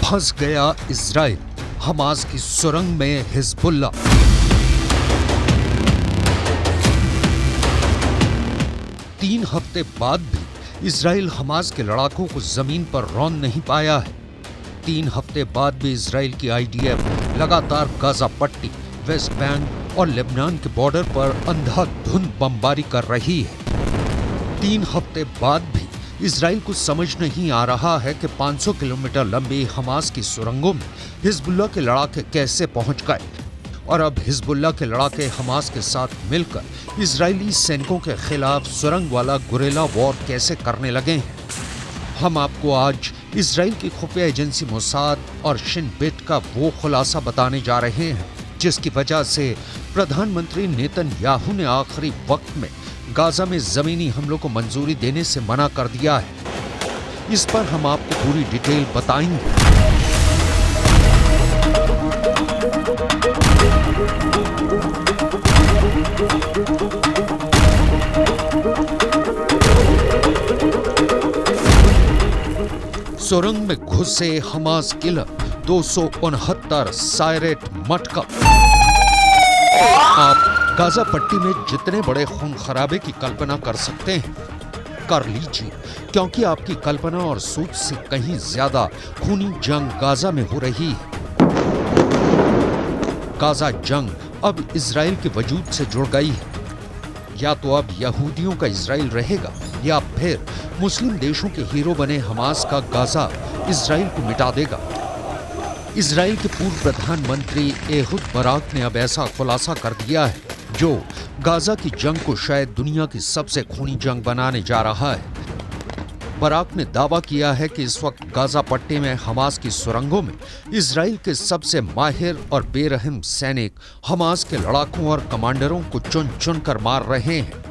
फंस गया Israel, Hamas की सुरंग में हिजबुल्लाह। तीन हफ्ते बाद भी इजराइल हमास के लड़ाकों को जमीन पर रौंद नहीं पाया है। 3 हफ्ते बाद भी इजराइल की आईडीएफ लगातार गाजा पट्टी, वेस्ट बैंक और लेबनान के बॉर्डर पर अंधाधुंध बमबारी कर रही है। 3 हफ्ते बाद भी इजराइल को समझ नहीं आ रहा है कि 500 किलोमीटर लंबी हमास की सुरंगों में हिजबुल्लाह के लड़ाके कैसे पहुंच गए, और अब हिजबुल्लाह के लड़ाके हमास के साथ मिलकर इजरायली सैनिकों के खिलाफ सुरंग वाला गुरेला वॉर कैसे करने लगे हैं। हम आपको आज इजराइल की खुफिया एजेंसी मोसाद और शिन बेट का वो खुलासा बताने जा रहे हैं जिसकी वजह से प्रधानमंत्री नेतन्याहू ने आखिरी वक्त में गाजा में जमीनी हमलों को मंजूरी देने से मना कर दिया है। इस पर हम आपको पूरी डिटेल बताएंगे। सुरंग में घुसे हमास किलर 269 सायरेट मटका। आप गाजा पट्टी में जितने बड़े खून खराबे की कल्पना कर सकते हैं कर लीजिए, क्योंकि आपकी कल्पना और सोच से कहीं ज्यादा खूनी जंग गाजा में हो रही है। गाजा जंग अब इजराइल के वजूद से जुड़ गई है। या तो अब यहूदियों का इजराइल रहेगा या फिर मुस्लिम देशों के हीरो बने हमास का गाजा इजराइल को मिटा देगा। इजराइल के पूर्व प्रधानमंत्री एहुद बराक ने अब ऐसा खुलासा कर दिया है जो गाजा की जंग को शायद दुनिया की सबसे खूनी जंग बनाने जा रहा है। बराक ने दावा किया है कि इस वक्त गाजा पट्टी में हमास की सुरंगों में इजराइल के सबसे माहिर और बेरहम सैनिक हमास के लड़ाकों और कमांडरों को चुन चुन कर मार रहे हैं।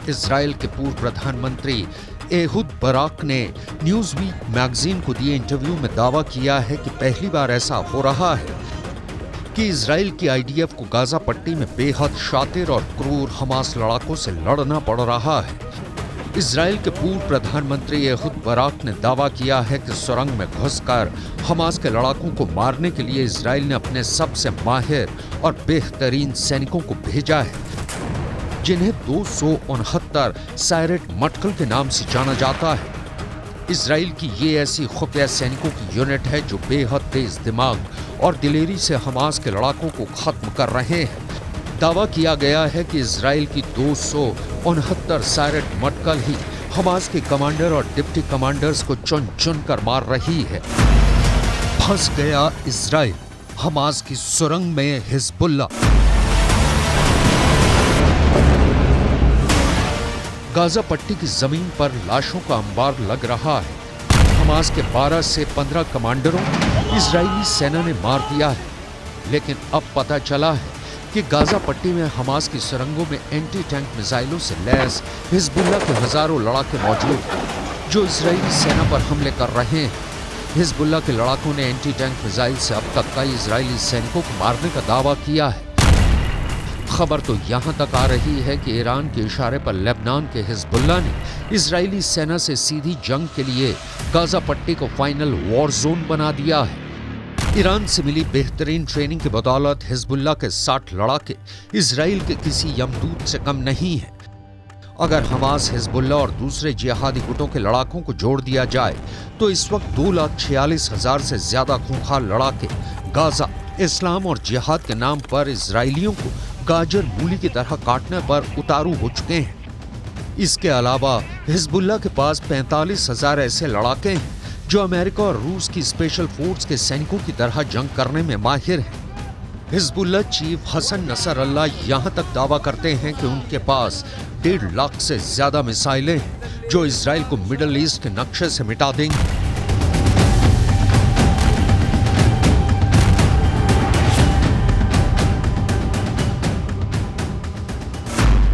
इजराइल के पूर्व प्रधानमंत्री एहुद बराक ने न्यूज़वीक मैगजीन को दिए इंटरव्यू में दावा किया है कि पहली बार ऐसा हो रहा है कि इजराइल की आईडीएफ को गाजा पट्टी में बेहद शातिर और क्रूर हमास लड़ाकों से लड़ना पड़ रहा है। इजराइल के पूर्व प्रधानमंत्री एहुद बराक ने दावा किया है कि सुरंग में घुसकर हमास के लड़ाकों को मारने के लिए इजराइल ने अपने सबसे माहिर और बेहतरीन सैनिकों को भेजा है, जिन्हें 269 सायरेट मटकल के नाम से जाना जाता है। इजराइल की ये ऐसी खुफिया सैनिकों की यूनिट है जो बेहद तेज दिमाग और दिलेरी से हमास के लड़ाकों को खत्म कर रहे हैं। दावा किया गया है कि इजराइल की 269 सायरेट मटकल ही हमास के कमांडर और डिप्टी कमांडर्स को चुन चुन कर मार रही है। फंस गया इजराइल, हमास की सुरंग में हिजबुल्लाह। गाजा पट्टी की जमीन पर लाशों का अंबार लग रहा है। हमास के 12 से 15 कमांडरों इजरायली सेना ने मार दिया है, लेकिन अब पता चला है कि गाजा पट्टी में हमास की सुरंगों में एंटी टैंक मिसाइलों से लैस हिजबुल्लाह के हजारों लड़ाके मौजूद हैं जो इजरायली सेना पर हमले कर रहे हैं। हिजबुल्लाह के लड़ाकों ने एंटी टैंक मिसाइल से अब तक कई इजरायली सैनिकों को मारने का दावा किया है। खबर तो यहां तक आ रही है कि ईरान के इशारे पर लेबनान के हिजबुल्लाह ने इजरायली सेना से सीधी जंग के लिए गाजा पट्टी को फाइनल वॉर जोन बना दिया है। ईरान से मिली बेहतरीन ट्रेनिंग की बदौलत हिजबुल्लाह के 60 लड़ाके इजराइल के किसी यमदूत से कम नहीं है। अगर हमास, हिजबुल्लाह और दूसरे जिहादी गुटों के लड़ाकों को जोड़ दिया जाए तो इस वक्त 2,46,000 से ज्यादा खूंखार लड़ाके गाजा, इस्लाम और जिहाद के नाम पर इजरायलियों को गाजर मूली की तरह काटने पर उतारू हो चुके हैं। इसके अलावा हिजबुल्लाह के पास 45,000 ऐसे लड़ाके हैं जो अमेरिका और रूस की स्पेशल फोर्स के सैनिकों की तरह जंग करने में माहिर हैं। हिजबुल्लाह चीफ हसन नसरल्लाह यहां तक दावा करते हैं कि उनके पास 1.5 लाख से ज्यादा मिसाइलें हैं जो इजराइल को मिडल ईस्ट के नक्शे से मिटा देंगी।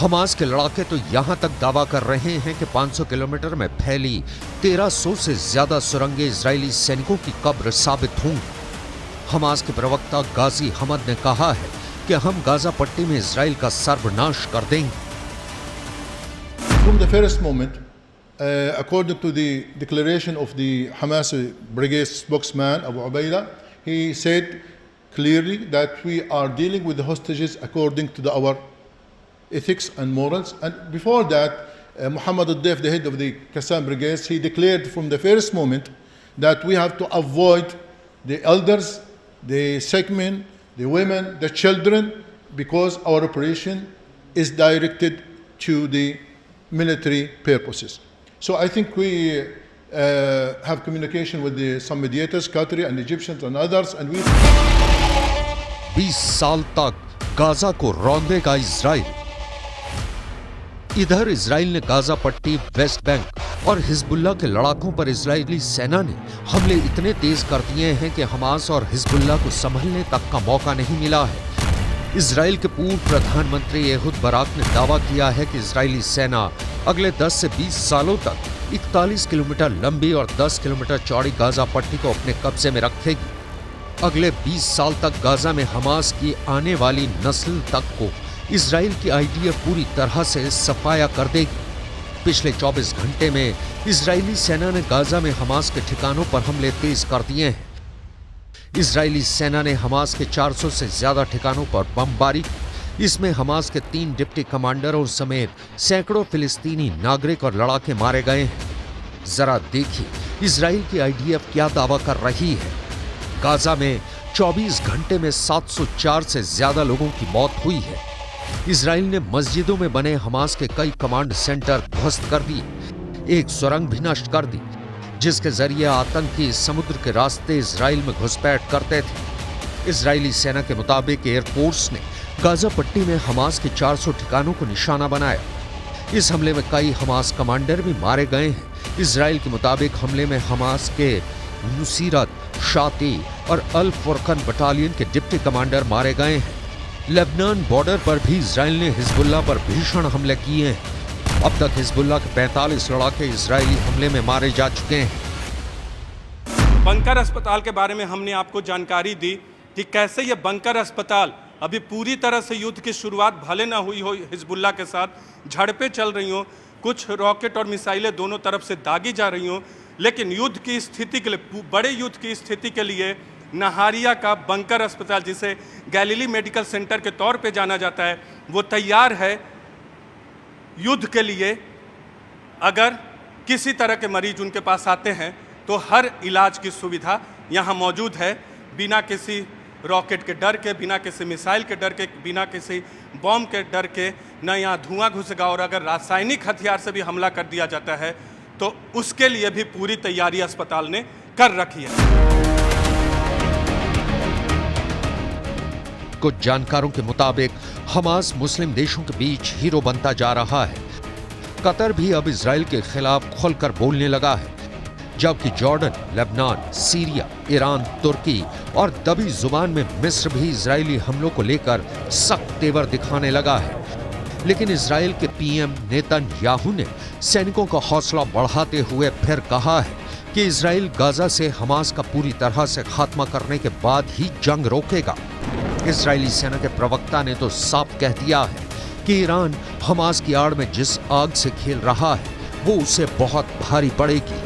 हमास के लड़ाके तो यहां तक दावा कर रहे हैं कि 500 किलोमीटर में फैली 1300 से ज्यादा सुरंगें इजरायली सैनिकों की कब्र साबित होंगी। हमास के प्रवक्ता गाजी हमद ने कहा है कि हम गाजा पट्टी में इजराइल का सर्वनाश कर देंगे। From the first moment, according to the declaration of the Hamas brigade spokesman Abu Ubaida, he said clearly that we are dealing with the hostages according to our ethics and morals. And before that, Muhammad al-Def, the head of the Qassam brigades, he declared from the first moment that we have to avoid the elders, the sick men, the women, the children, because our operation is directed to the military purposes. So I think we have communication with some mediators, Qatari and Egyptians and others, and we 20 साल तक Gaza को रौंदेगा Israel. इधर Israel ने Gaza पट्टी, West Bank और Hezbollah के लड़ाकों पर इजरायली सेना ने हमले इतने तेज कर दिए हैं कि हमास और हिजबुल्लाह को संभलने तक का मौका नहीं मिला है। इजराइल के पूर्व प्रधानमंत्री एहुद बराक ने दावा किया है कि इजरायली सेना अगले 10 से 20 सालों तक 41 किलोमीटर लंबी और 10 किलोमीटर चौड़ी गाजा पट्टी को अपने कब्जे में रखेगी। अगले 20 साल तक गाजा में हमास की आने वाली नस्ल तक को इजराइल की आईडीएफ पूरी तरह से सफाया कर देगी। पिछले 24 घंटे में इजरायली सेना ने गाजा में हमास के ठिकानों पर हमले तेज कर दिए हैं। इजरायली सेना ने हमास के 400 से ज्यादा ठिकानों पर बमबारी की। इसमें हमास के 3 डिप्टी कमांडरों समेत सैकड़ों फिलिस्तीनी नागरिक और लड़ाके मारे गए हैं। जरा देखिए इजराइल की आईडीएफ क्या दावा कर रही है। गाजा में 24 घंटे में 704 से ज्यादा लोगों की मौत हुई है। इजराइल ने मस्जिदों में बने हमास के कई कमांड सेंटर ध्वस्त कर दिए। एक सुरंग भी नष्ट कर दी, जिसके जरिए आतंकी समुद्र के रास्ते इजराइल में घुसपैठ करते थे। इजरायली सेना के मुताबिक एयरफोर्स ने गाजा पट्टी में हमास के 400 ठिकानों को निशाना बनाया। इस हमले में कई हमास कमांडर भी मारे गए हैं। इजराइल के मुताबिक हमले में हमास के नुसीरत, शाती और अल फुरकन बटालियन के डिप्टी कमांडर मारे गए हैं। लेबनान बॉर्डर पर भी इजराइल ने हिजबुल्लाह पर भीषण हमले किए हैं। अब तक हिजबुल्लाह के 45 लड़ाके इजरायली हमले में मारे जा चुके हैं। बंकर अस्पताल के बारे में हमने आपको जानकारी दी कि कैसे ये बंकर अस्पताल अभी पूरी तरह से युद्ध की शुरुआत भले ना हुई हो, हिजबुल्लाह के साथ झड़पें चल रही हों, कुछ रॉकेट और मिसाइलें दोनों तरफ से दागी जा रही हों, लेकिन युद्ध की स्थिति के लिए, बड़े युद्ध की स्थिति के लिए नहारिया का बंकर अस्पताल, जिसे गैलीली मेडिकल सेंटर के तौर पे जाना जाता है, वो तैयार है युद्ध के लिए। अगर किसी तरह के मरीज उनके पास आते हैं तो हर इलाज की सुविधा यहाँ मौजूद है, बिना किसी रॉकेट के डर के, बिना किसी मिसाइल के डर के, बिना किसी बॉम्ब के डर के। न यहाँ धुआं घुसेगा, और अगर रासायनिक हथियार से भी हमला कर दिया जाता है तो उसके लिए भी पूरी तैयारी अस्पताल ने कर रखी है। कुछ जानकारों के मुताबिक हमास मुस्लिम देशों के बीच हीरो बनता जा रहा है। कतर भी अब इजराइल के खिलाफ खुलकर बोलने लगा है, जबकि जॉर्डन, लेबनान, सीरिया, ईरान, तुर्की और दबी जुबान में मिस्र भी इजरायली हमलों को लेकर सख्त तेवर दिखाने लगा है। लेकिन इजराइल के पीएम नेतन्याहू ने सैनिकों का हौसला बढ़ाते हुए फिर कहा है कि इजराइल गाजा से हमास का पूरी तरह से खात्मा करने के बाद ही जंग रोकेगा। इजरायली सेना के प्रवक्ता ने तो साफ कह दिया है कि ईरान हमास की आड़ में जिस आग से खेल रहा है वो उसे बहुत भारी पड़ेगी।